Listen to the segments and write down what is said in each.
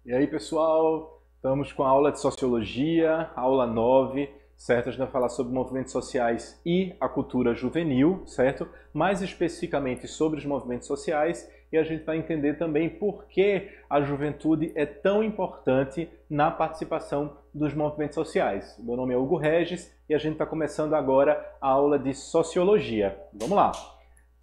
E aí, pessoal, estamos com a aula de Sociologia, aula 9, certo? A gente vai falar sobre movimentos sociais e a cultura juvenil, certo? Mais especificamente sobre os movimentos sociais, e a gente vai entender também por que a juventude é tão importante na participação dos movimentos sociais. Meu nome é Hugo Regis e a gente está começando agora a aula de Sociologia. Vamos lá!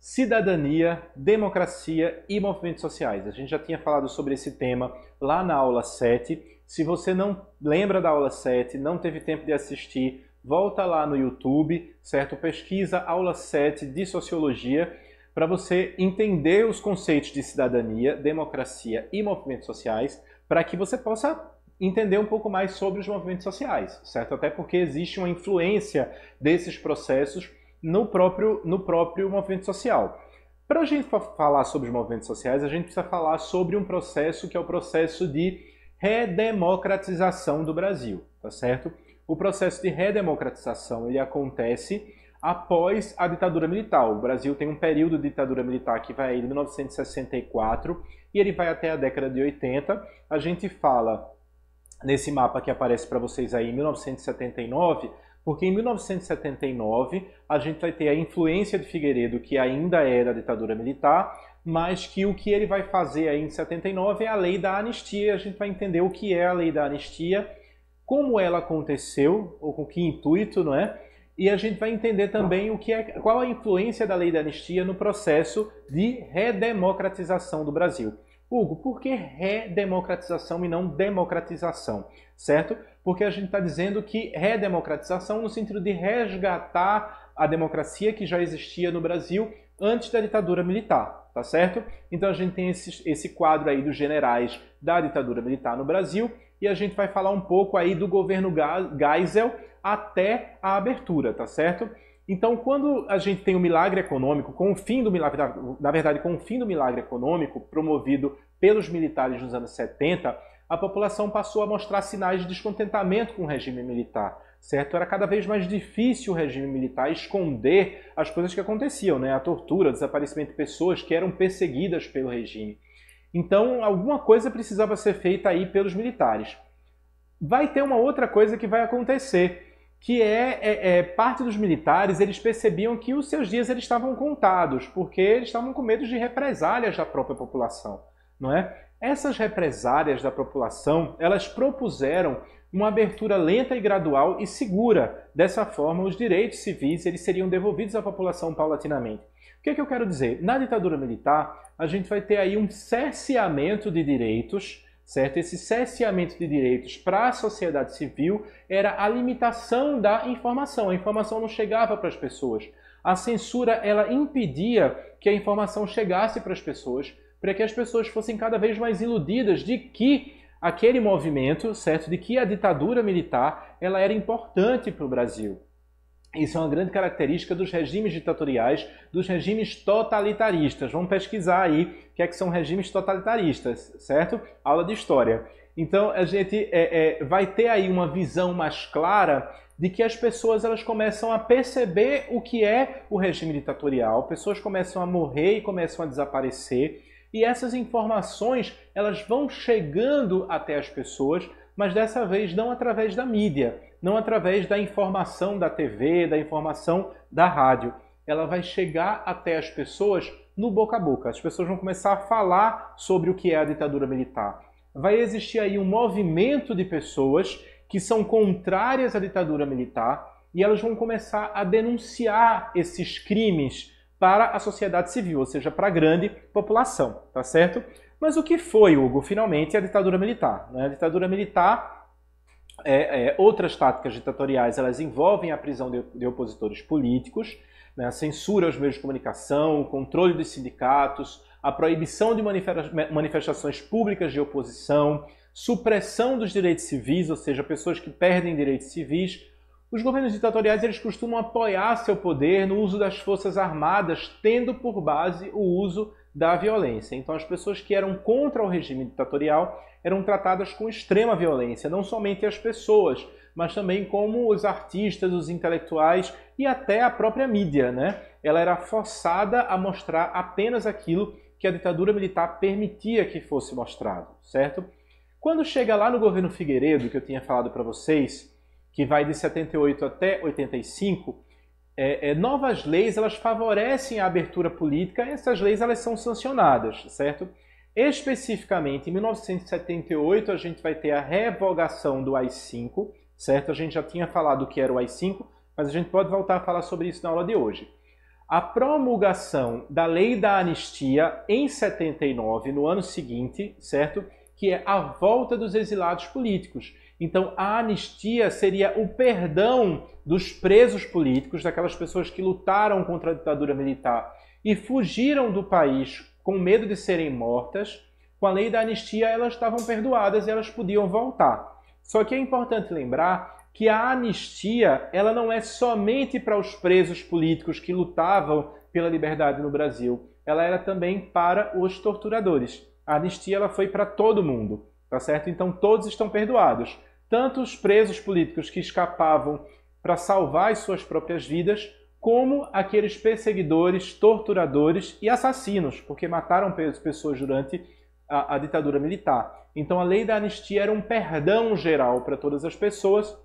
Cidadania, democracia e movimentos sociais. A gente já tinha falado sobre esse tema lá na aula 7. Se você não lembra da aula 7, não teve tempo de assistir, volta lá no YouTube, certo? Pesquisa aula 7 de Sociologia para você entender os conceitos de cidadania, democracia e movimentos sociais, para que você possa entender um pouco mais sobre os movimentos sociais, certo? Até porque existe uma influência desses processos no próprio movimento social. Para a gente falar sobre os movimentos sociais, a gente precisa falar sobre um processo que é o processo de redemocratização do Brasil, tá certo? O processo de redemocratização ele acontece após a ditadura militar. O Brasil tem um período de ditadura militar que vai de 1964 e ele vai até a década de 80. A gente fala nesse mapa que aparece para vocês aí em 1979, porque em 1979 a gente vai ter a influência de Figueiredo, que ainda é da ditadura militar, mas que o que ele vai fazer aí em 79 é a lei da anistia. A gente vai entender o que é a lei da anistia, como ela aconteceu, ou com que intuito, não é? E a gente vai entender também qual a influência da lei da anistia no processo de redemocratização do Brasil. Hugo, por que redemocratização e não democratização? Certo? Porque a gente está dizendo que redemocratização no sentido de resgatar a democracia que já existia no Brasil antes da ditadura militar, tá certo? Então a gente tem esse quadro aí dos generais da ditadura militar no Brasil e a gente vai falar um pouco aí do governo Geisel até a abertura, tá certo? Então, quando a gente tem o milagre econômico, com o fim do milagre, na verdade, com o fim do milagre econômico promovido pelos militares nos anos 70, a população passou a mostrar sinais de descontentamento com o regime militar, certo? Era cada vez mais difícil o regime militar esconder as coisas que aconteciam, né? A tortura, o desaparecimento de pessoas que eram perseguidas pelo regime. Então, alguma coisa precisava ser feita aí pelos militares. Vai ter uma outra coisa que vai acontecer, que parte dos militares, eles percebiam que os seus dias eles estavam contados, porque eles estavam com medo de represálias da própria população, não é? Essas represálias da população, elas propuseram uma abertura lenta e gradual e segura. Dessa forma, os direitos civis eles seriam devolvidos à população paulatinamente. O que é que eu quero dizer? Na ditadura militar, a gente vai ter aí um cerceamento de direitos, certo? Esse cerceamento de direitos para a sociedade civil era a limitação da informação. A informação não chegava para as pessoas. A censura ela impedia que a informação chegasse para as pessoas, para que as pessoas fossem cada vez mais iludidas de que aquele movimento, certo? De que a ditadura militar ela era importante para o Brasil. Isso é uma grande característica dos regimes ditatoriais, dos regimes totalitaristas. Vamos pesquisar aí o que são regimes totalitaristas, certo? Aula de história. Então, a gente vai ter aí uma visão mais clara de que as pessoas elas começam a perceber o que é o regime ditatorial, pessoas começam a morrer e começam a desaparecer, e essas informações elas vão chegando até as pessoas, mas dessa vez não através da mídia, não através da informação da TV, da informação da rádio. Ela vai chegar até as pessoas no boca a boca. As pessoas vão começar a falar sobre o que é a ditadura militar. Vai existir aí um movimento de pessoas que são contrárias à ditadura militar e elas vão começar a denunciar esses crimes para a sociedade civil, ou seja, para a grande população, tá certo? Mas o que foi, Hugo, finalmente, a ditadura militar? A ditadura militar, outras táticas ditatoriais, elas envolvem a prisão de opositores políticos, né, a censura aos meios de comunicação, o controle dos sindicatos, a proibição de manifestações públicas de oposição, supressão dos direitos civis, ou seja, pessoas que perdem direitos civis. Os governos ditatoriais eles costumam apoiar seu poder no uso das forças armadas, tendo por base o uso da violência. Então as pessoas que eram contra o regime ditatorial eram tratadas com extrema violência, não somente as pessoas, mas também como os artistas, os intelectuais e até a própria mídia, né? Ela era forçada a mostrar apenas aquilo que a ditadura militar permitia que fosse mostrado, certo? Quando chega lá no governo Figueiredo, que eu tinha falado para vocês, que vai de 78 até 85, novas leis elas favorecem a abertura política e essas leis elas são sancionadas, certo? Especificamente, em 1978, a gente vai ter a revogação do AI-5, certo? A gente já tinha falado o que era o AI-5, mas a gente pode voltar a falar sobre isso na aula de hoje. A promulgação da Lei da Anistia em 79, no ano seguinte, certo? Que é a volta dos exilados políticos. Então, a anistia seria o perdão dos presos políticos, daquelas pessoas que lutaram contra a ditadura militar e fugiram do país com medo de serem mortas. Com a Lei da Anistia, elas estavam perdoadas e elas podiam voltar. Só que é importante lembrar que a anistia ela não é somente para os presos políticos que lutavam pela liberdade no Brasil. Ela era também para os torturadores. A anistia ela foi para todo mundo, tá certo? Então todos estão perdoados. Tanto os presos políticos que escapavam para salvar as suas próprias vidas, como aqueles perseguidores, torturadores e assassinos, porque mataram pessoas durante a ditadura militar. Então a lei da anistia era um perdão geral para todas as pessoas,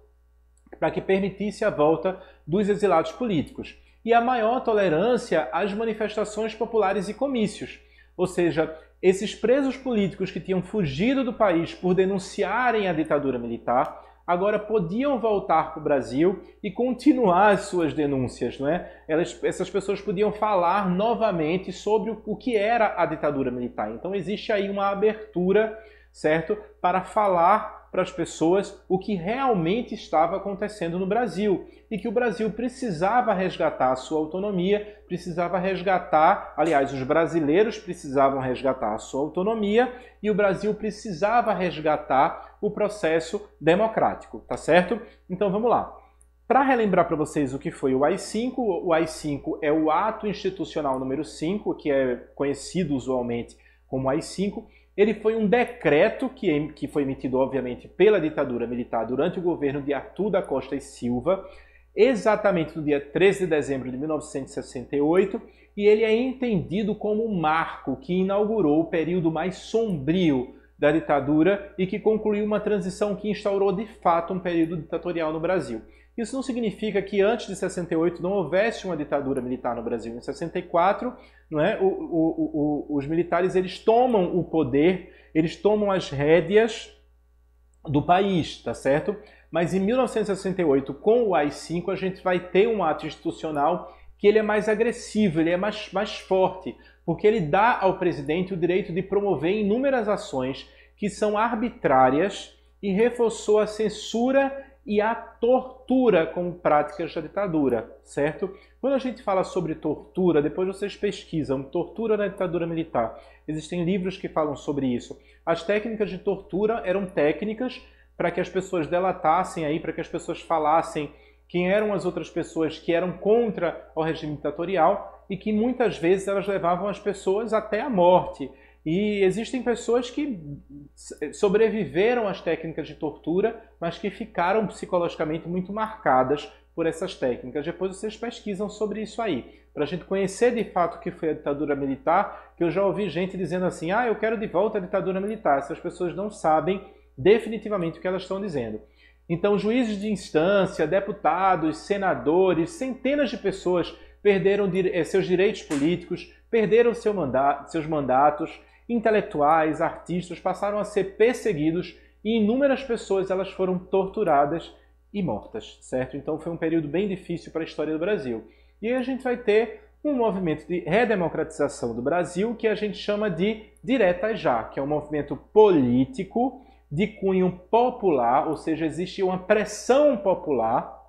para que permitisse a volta dos exilados políticos. E a maior tolerância às manifestações populares e comícios. Ou seja, esses presos políticos que tinham fugido do país por denunciarem a ditadura militar, agora podiam voltar para o Brasil e continuar as suas denúncias, não é? Essas pessoas podiam falar novamente sobre o que era a ditadura militar. Então existe aí uma abertura, certo, para falar para as pessoas o que realmente estava acontecendo no Brasil e que o Brasil precisava resgatar a sua autonomia, precisava resgatar, aliás, os brasileiros precisavam resgatar a sua autonomia e o Brasil precisava resgatar o processo democrático, tá certo? Então vamos lá. Para relembrar para vocês o que foi o AI-5 é o Ato Institucional número 5, que é conhecido usualmente como AI-5. Ele foi um decreto que foi emitido, obviamente, pela ditadura militar durante o governo de Arthur da Costa e Silva, exatamente no dia 13 de dezembro de 1968, e ele é entendido como um marco que inaugurou o período mais sombrio da ditadura e que concluiu uma transição que instaurou, de fato, um período ditatorial no Brasil. Isso não significa que antes de 68 não houvesse uma ditadura militar no Brasil. Em 64, não é? Os militares eles tomam o poder, eles tomam as rédeas do país, tá certo? Mas em 1968, com o AI-5, a gente vai ter um ato institucional que ele é mais agressivo, ele é mais forte, porque ele dá ao presidente o direito de promover inúmeras ações que são arbitrárias e reforçou a censura e a tortura como práticas da ditadura, certo? Quando a gente fala sobre tortura, depois vocês pesquisam tortura na ditadura militar. Existem livros que falam sobre isso. As técnicas de tortura eram técnicas para que as pessoas delatassem aí, para que as pessoas falassem quem eram as outras pessoas que eram contra o regime ditatorial e que muitas vezes elas levavam as pessoas até a morte. E existem pessoas que sobreviveram às técnicas de tortura, mas que ficaram psicologicamente muito marcadas por essas técnicas. Depois vocês pesquisam sobre isso aí, para a gente conhecer de fato o que foi a ditadura militar, que eu já ouvi gente dizendo assim, eu quero de volta a ditadura militar. Essas pessoas não sabem definitivamente o que elas estão dizendo. Então, juízes de instância, deputados, senadores, centenas de pessoas perderam seus direitos políticos, perderam seus mandatos, intelectuais, artistas passaram a ser perseguidos e inúmeras pessoas elas foram torturadas e mortas, certo? Então foi um período bem difícil para a história do Brasil. E aí a gente vai ter um movimento de redemocratização do Brasil que a gente chama de Diretas Já, que é um movimento político de cunho popular, ou seja, existe uma pressão popular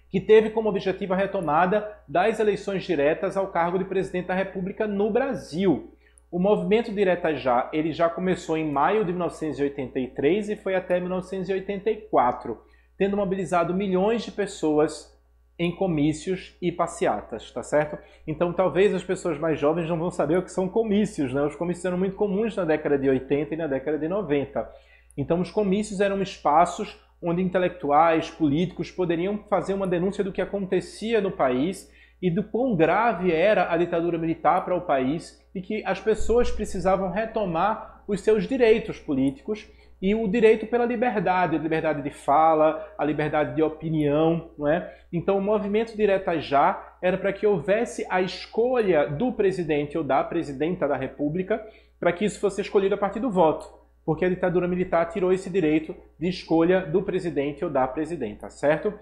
que teve como objetivo a retomada das eleições diretas ao cargo de presidente da República no Brasil. O movimento Diretas Já, ele já começou em maio de 1983 e foi até 1984, tendo mobilizado milhões de pessoas em comícios e passeatas, tá certo? Então talvez as pessoas mais jovens não vão saber o que são comícios, né? Os comícios eram muito comuns na década de 80 e na década de 90. Então os comícios eram espaços onde intelectuais, políticos poderiam fazer uma denúncia do que acontecia no país e do quão grave era a ditadura militar para o país e que as pessoas precisavam retomar os seus direitos políticos e o direito pela liberdade, a liberdade de fala, a liberdade de opinião, não é? Então o movimento Diretas Já era para que houvesse a escolha do presidente ou da presidenta da República, para que isso fosse escolhido a partir do voto, porque a ditadura militar tirou esse direito de escolha do presidente ou da presidenta, certo?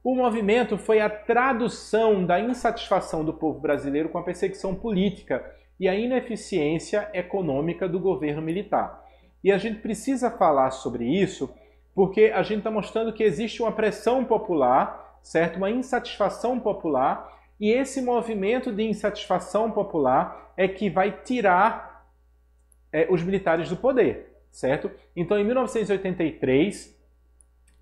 O movimento foi a tradução da insatisfação do povo brasileiro com a perseguição política e a ineficiência econômica do governo militar. E a gente precisa falar sobre isso porque a gente está mostrando que existe uma pressão popular, certo? Uma insatisfação popular, e esse movimento de insatisfação popular é que vai tirar os militares do poder, certo? Então, em 1983,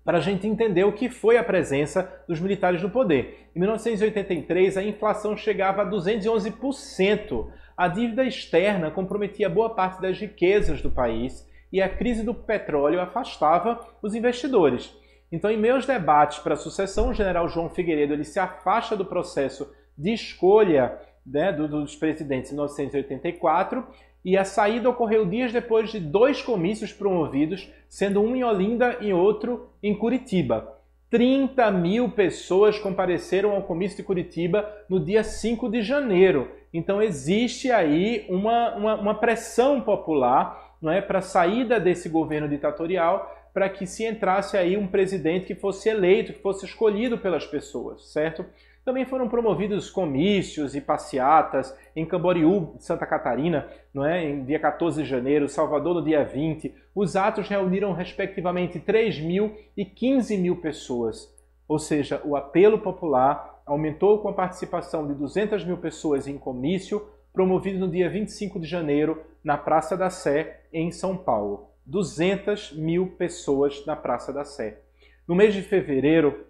para a gente entender o que foi a presença dos militares no poder. Em 1983, a inflação chegava a 211%. A dívida externa comprometia boa parte das riquezas do país e a crise do petróleo afastava os investidores. Então, em meus debates para a sucessão, o general João Figueiredo ele se afasta do processo de escolha, né, dos presidentes em 1984, e a saída ocorreu dias depois de 2 comícios promovidos, sendo um em Olinda e outro em Curitiba. 30 mil pessoas compareceram ao comício de Curitiba no dia 5 de janeiro. Então existe aí uma pressão popular, não é, para a saída desse governo ditatorial, para que se entrasse aí um presidente que fosse eleito, que fosse escolhido pelas pessoas, certo? Também foram promovidos comícios e passeatas em Camboriú, Santa Catarina, não é? Em dia 14 de janeiro, Salvador no dia 20. Os atos reuniram respectivamente 3 mil e 15 mil pessoas. Ou seja, o apelo popular aumentou com a participação de 200 mil pessoas em comício, promovido no dia 25 de janeiro na Praça da Sé, em São Paulo. 200 mil pessoas na Praça da Sé. No mês de fevereiro,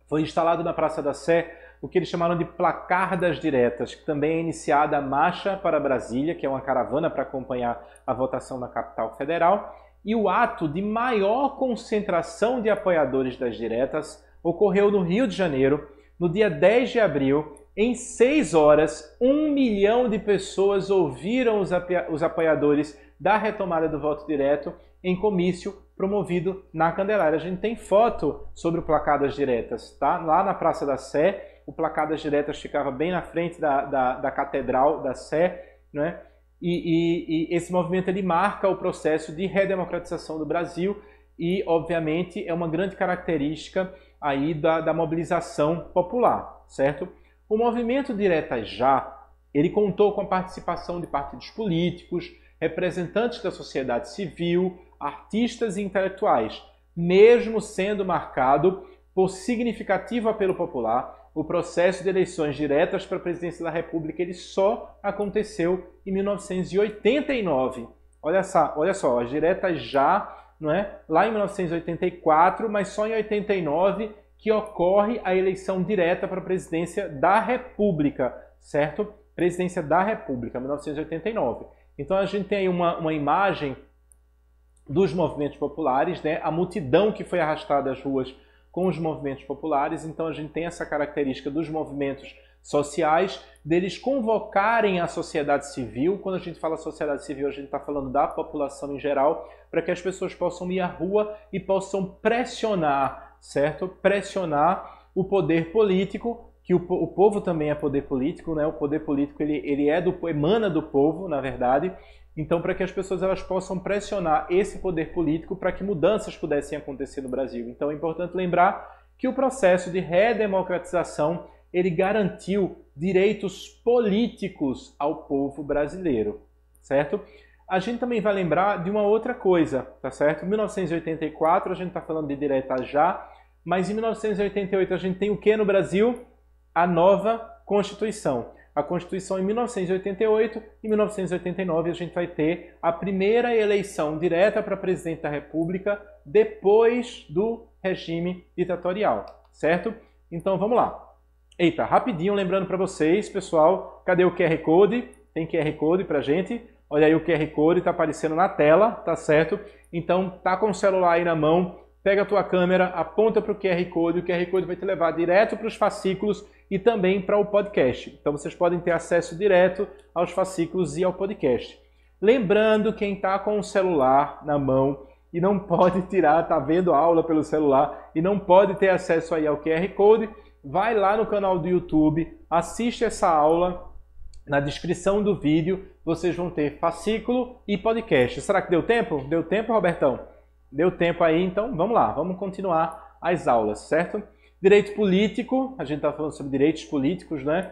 foi instalado na Praça da Sé o que eles chamaram de Placar das Diretas, que também é iniciada a Marcha para Brasília, que é uma caravana para acompanhar a votação na capital federal, e o ato de maior concentração de apoiadores das diretas ocorreu no Rio de Janeiro, no dia 10 de abril. Em 6 horas, 1 milhão de pessoas ouviram os apoiadores da retomada do voto direto em comício promovido na Candelária. A gente tem foto sobre o Placar das Diretas, tá? Lá na Praça da Sé, o Placar das Diretas ficava bem na frente da Catedral da Sé, né? E esse movimento ele marca o processo de redemocratização do Brasil e, obviamente, é uma grande característica aí da mobilização popular, certo? O movimento Diretas Já, ele contou com a participação de partidos políticos, representantes da sociedade civil, artistas e intelectuais, mesmo sendo marcado por significativo apelo popular. O processo de eleições diretas para a presidência da República ele só aconteceu em 1989. Olha só, as diretas já, não é? Lá em 1984, mas só em 89 que ocorre a eleição direta para a presidência da República, certo? Presidência da República, 1989. Então a gente tem aí uma imagem dos movimentos populares, né? A multidão que foi arrastada às ruas com os movimentos populares. Então a gente tem essa característica dos movimentos sociais, deles convocarem a sociedade civil. Quando a gente fala sociedade civil, a gente está falando da população em geral, para que as pessoas possam ir à rua e possam pressionar, certo? Pressionar o poder político, que o povo também é poder político, né? O poder político ele emana do povo, na verdade. Então, para que as pessoas elas possam pressionar esse poder político para que mudanças pudessem acontecer no Brasil. Então, é importante lembrar que o processo de redemocratização ele garantiu direitos políticos ao povo brasileiro, certo? A gente também vai lembrar de uma outra coisa, tá certo? Em 1984 a gente está falando de Diretas Já, mas em 1988 a gente tem o que no Brasil? A nova Constituição. A Constituição em 1988 e 1989 a gente vai ter a primeira eleição direta para presidente da República depois do regime ditatorial, certo? Então vamos lá. Eita, rapidinho, lembrando para vocês, pessoal, cadê o QR Code? Tem QR Code pra gente? Olha aí o QR Code, tá aparecendo na tela, tá certo? Então tá com o celular aí na mão, pega a tua câmera, aponta para o QR Code, o QR Code vai te levar direto para os fascículos e também para o podcast. Então vocês podem ter acesso direto aos fascículos e ao podcast. Lembrando, quem está com o celular na mão e não pode tirar, está vendo a aula pelo celular e não pode ter acesso aí ao QR Code, vai lá no canal do YouTube, assiste essa aula. Na descrição do vídeo vocês vão ter fascículo e podcast. Será que deu tempo? Deu tempo, Robertão? Deu tempo aí, então vamos lá, vamos continuar as aulas, certo? Direito político, a gente está falando sobre direitos políticos, né?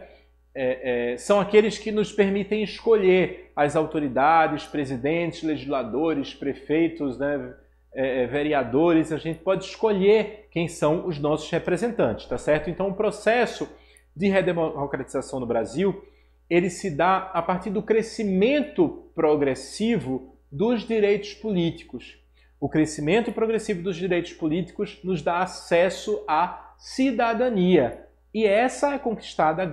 São aqueles que nos permitem escolher as autoridades, presidentes, legisladores, prefeitos, né? Vereadores. A gente pode escolher quem são os nossos representantes, tá certo? Então o processo de redemocratização no Brasil, ele se dá a partir do crescimento progressivo dos direitos políticos. O crescimento progressivo dos direitos políticos nos dá acesso à cidadania. E essa é conquistada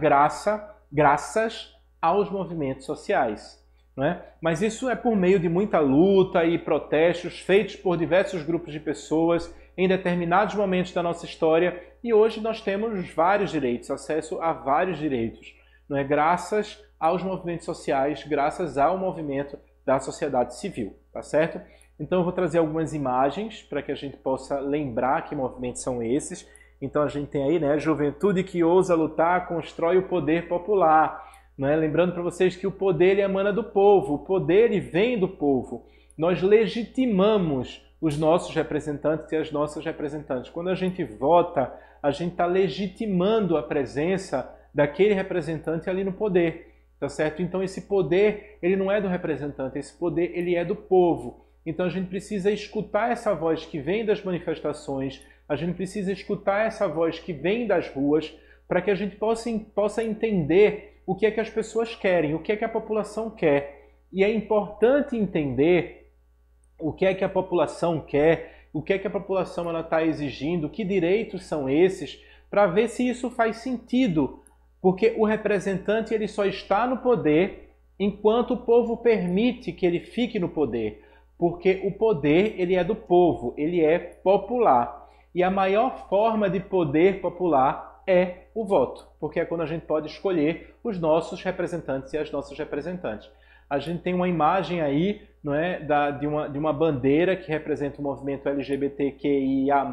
graças aos movimentos sociais. Não é? Mas isso é por meio de muita luta e protestos feitos por diversos grupos de pessoas em determinados momentos da nossa história. E hoje nós temos vários direitos, acesso a vários direitos. Não é? Graças aos movimentos sociais, graças ao movimento da sociedade civil. Tá certo? Então eu vou trazer algumas imagens para que a gente possa lembrar que movimentos são esses. Então a gente tem aí, né, juventude que ousa lutar, constrói o poder popular. Né? Lembrando para vocês que o poder ele emana do povo, o poder ele vem do povo. Nós legitimamos os nossos representantes e as nossas representantes. Quando a gente vota, a gente está legitimando a presença daquele representante ali no poder. Tá certo? Então esse poder ele não é do representante, esse poder ele é do povo. Então a gente precisa escutar essa voz que vem das manifestações, a gente precisa escutar essa voz que vem das ruas, para que a gente possa entender o que é que as pessoas querem, o que é que a população quer. E é importante entender o que é que a população quer, o que é que a população está exigindo, que direitos são esses, para ver se isso faz sentido. Porque o representante ele só está no poder enquanto o povo permite que ele fique no poder. Porque o poder ele é do povo, ele é popular. E a maior forma de poder popular é o voto, porque é quando a gente pode escolher os nossos representantes e as nossas representantes. A gente tem uma imagem aí, não é, de uma bandeira que representa o movimento LGBTQIA+,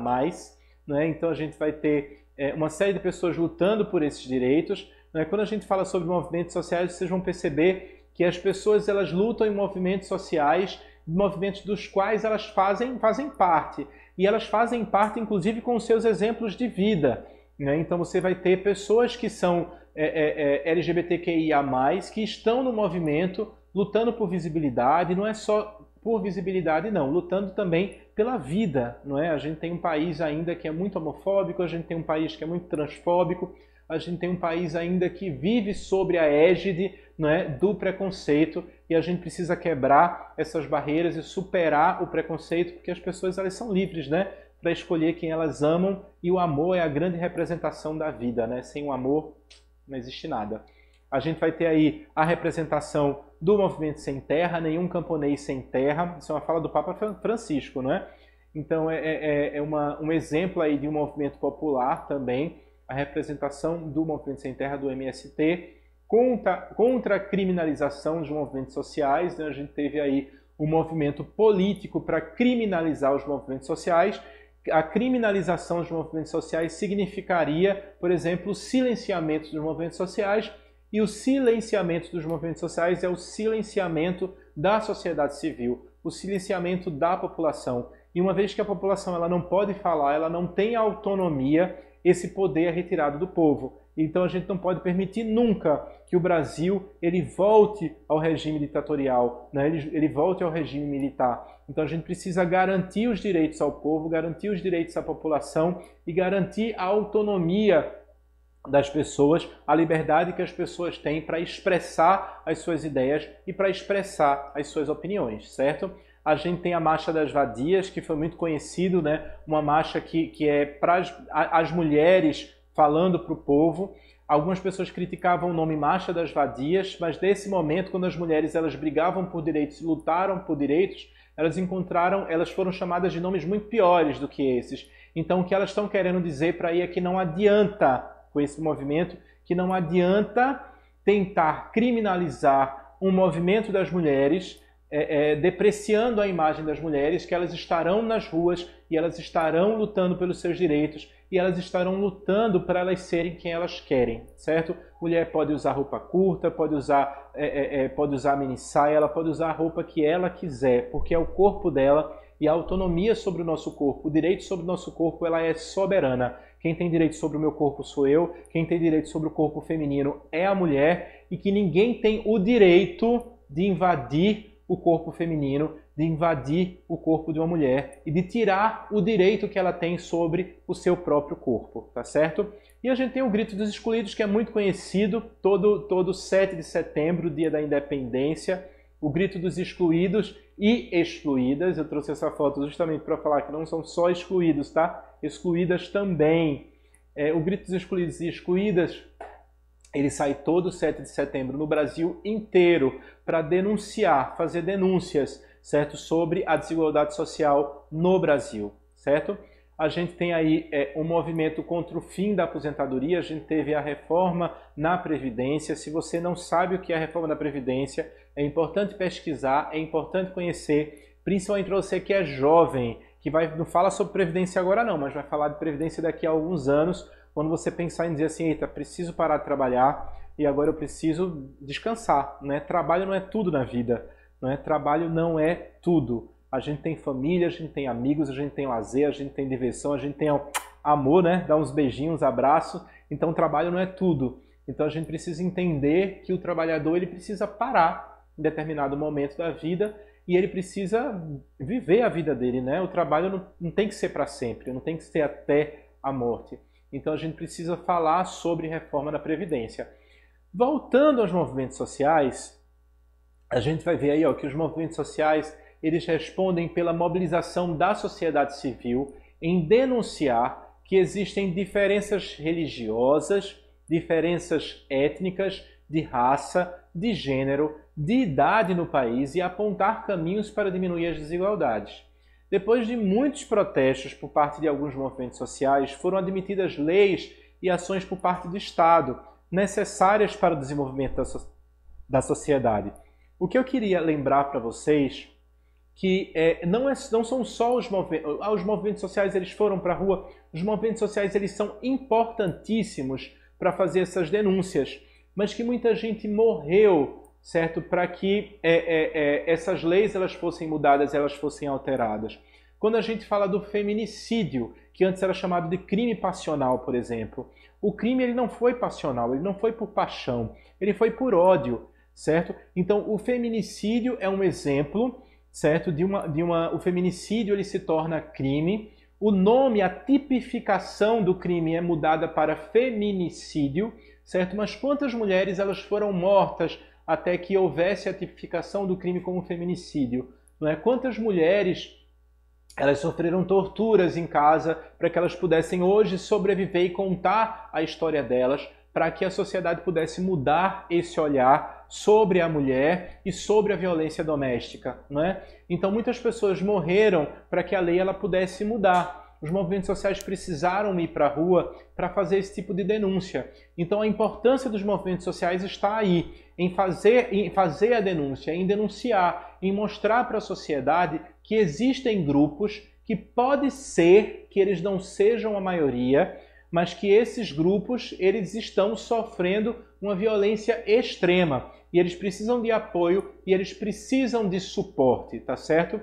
não é? Então a gente vai ter uma série de pessoas lutando por esses direitos. Não é? Quando a gente fala sobre movimentos sociais, vocês vão perceber que as pessoas elas lutam em movimentos sociais, movimentos dos quais elas fazem parte. E elas fazem parte, inclusive, com os seus exemplos de vida. Né? Então você vai ter pessoas que são LGBTQIA+, que estão no movimento, lutando por visibilidade, não é só por visibilidade, não, lutando também pela vida. Não é? A gente tem um país ainda que é muito homofóbico, a gente tem um país que é muito transfóbico, a gente tem um país ainda que vive sobre a égide, não é, do preconceito, e a gente precisa quebrar essas barreiras e superar o preconceito, porque as pessoas elas são livres, né, para escolher quem elas amam, e o amor é a grande representação da vida, né? Sem o amor não existe nada. A gente vai ter aí a representação do movimento sem terra, nenhum camponês sem terra. Isso é uma fala do Papa Francisco, não é? Então um exemplo aí de um movimento popular também, a representação do movimento sem terra, do MST, contra a criminalização dos movimentos sociais. Né? A gente teve aí um movimento político para criminalizar os movimentos sociais. A criminalização dos movimentos sociais significaria, por exemplo, o silenciamento dos movimentos sociais, e o silenciamento dos movimentos sociais é o silenciamento da sociedade civil, o silenciamento da população. E uma vez que a população ela não pode falar, ela não tem autonomia, esse poder é retirado do povo. Então a gente não pode permitir nunca que o Brasil ele volte ao regime ditatorial, né? Ele volte ao regime militar. Então a gente precisa garantir os direitos ao povo, garantir os direitos à população e garantir a autonomia das pessoas, a liberdade que as pessoas têm para expressar as suas ideias e para expressar as suas opiniões, certo? A gente tem a Marcha das Vadias, que foi muito conhecido, né? Uma marcha que é para as mulheres falando para o povo. Algumas pessoas criticavam o nome Marcha das Vadias, mas nesse momento, quando as mulheres elas brigavam por direitos, lutaram por direitos, elas foram chamadas de nomes muito piores do que esses. Então o que elas estão querendo dizer para aí é que não adianta, com esse movimento, que não adianta tentar criminalizar um movimento das mulheres depreciando a imagem das mulheres, que elas estarão nas ruas e elas estarão lutando pelos seus direitos e elas estarão lutando para elas serem quem elas querem, certo? Mulher pode usar roupa curta, pode usar mini saia, ela pode usar a roupa que ela quiser, porque é o corpo dela e a autonomia sobre o nosso corpo, o direito sobre o nosso corpo, ela é soberana. Quem tem direito sobre o meu corpo sou eu, quem tem direito sobre o corpo feminino é a mulher e que ninguém tem o direito de invadir o corpo feminino, de invadir o corpo de uma mulher e de tirar o direito que ela tem sobre o seu próprio corpo, tá certo? E a gente tem o Grito dos Excluídos, que é muito conhecido, todo 7 de setembro, dia da independência, o Grito dos Excluídos e Excluídas. Eu trouxe essa foto justamente para falar que não são só excluídos, tá? Excluídas também. O Grito dos Excluídos e Excluídas, ele sai todo 7 de setembro no Brasil inteiro para denunciar, fazer denúncias, certo? Sobre a desigualdade social no Brasil, certo? A gente tem aí um movimento contra o fim da aposentadoria, a gente teve a reforma na Previdência. Se você não sabe o que é a reforma da Previdência, é importante pesquisar, é importante conhecer, principalmente para você que é jovem, que não fala sobre Previdência agora não, mas vai falar de Previdência daqui a alguns anos, quando você pensar em dizer assim, eita, preciso parar de trabalhar e agora eu preciso descansar, né? Trabalho não é tudo na vida, né? Trabalho não é tudo. A gente tem família, a gente tem amigos, a gente tem lazer, a gente tem diversão, a gente tem amor, né? Dar uns beijinhos, abraço. Então, o trabalho não é tudo. Então, a gente precisa entender que o trabalhador ele precisa parar em determinado momento da vida e ele precisa viver a vida dele, né? O trabalho não tem que ser para sempre, não tem que ser até a morte. Então, a gente precisa falar sobre reforma da Previdência. Voltando aos movimentos sociais, a gente vai ver aí que os movimentos sociais eles respondem pela mobilização da sociedade civil em denunciar que existem diferenças religiosas, diferenças étnicas, de raça, de gênero, de idade no país e apontar caminhos para diminuir as desigualdades. Depois de muitos protestos por parte de alguns movimentos sociais, foram admitidas leis e ações por parte do Estado necessárias para o desenvolvimento da sociedade. O que eu queria lembrar para vocês que não são só os movimentos sociais, eles foram para a rua, os movimentos sociais eles são importantíssimos para fazer essas denúncias, mas que muita gente morreu, certo? Para que essas leis elas fossem mudadas, elas fossem alteradas. Quando a gente fala do feminicídio, que antes era chamado de crime passional, por exemplo, o crime ele não foi passional, ele não foi por paixão, ele foi por ódio, certo? Então o feminicídio é um exemplo, certo? O feminicídio ele se torna crime. O nome, a tipificação do crime é mudada para feminicídio, certo? Mas quantas mulheres elas foram mortas até que houvesse a tipificação do crime como feminicídio? Não é? Quantas mulheres elas sofreram torturas em casa para que elas pudessem hoje sobreviver e contar a história delas, para que a sociedade pudesse mudar esse olhar sobre a mulher e sobre a violência doméstica, não é? Então muitas pessoas morreram para que a lei ela pudesse mudar. Os movimentos sociais precisaram ir para a rua para fazer esse tipo de denúncia. Então a importância dos movimentos sociais está aí, em fazer a denúncia, em denunciar, em mostrar para a sociedade que existem grupos que pode ser que eles não sejam a maioria, mas que esses grupos eles estão sofrendo uma violência extrema e eles precisam de apoio e eles precisam de suporte, tá certo?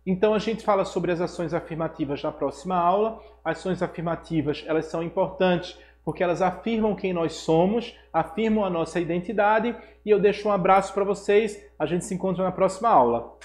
Então a gente fala sobre as ações afirmativas na próxima aula. As ações afirmativas elas são importantes porque elas afirmam quem nós somos, afirmam a nossa identidade e eu deixo um abraço para vocês. A gente se encontra na próxima aula.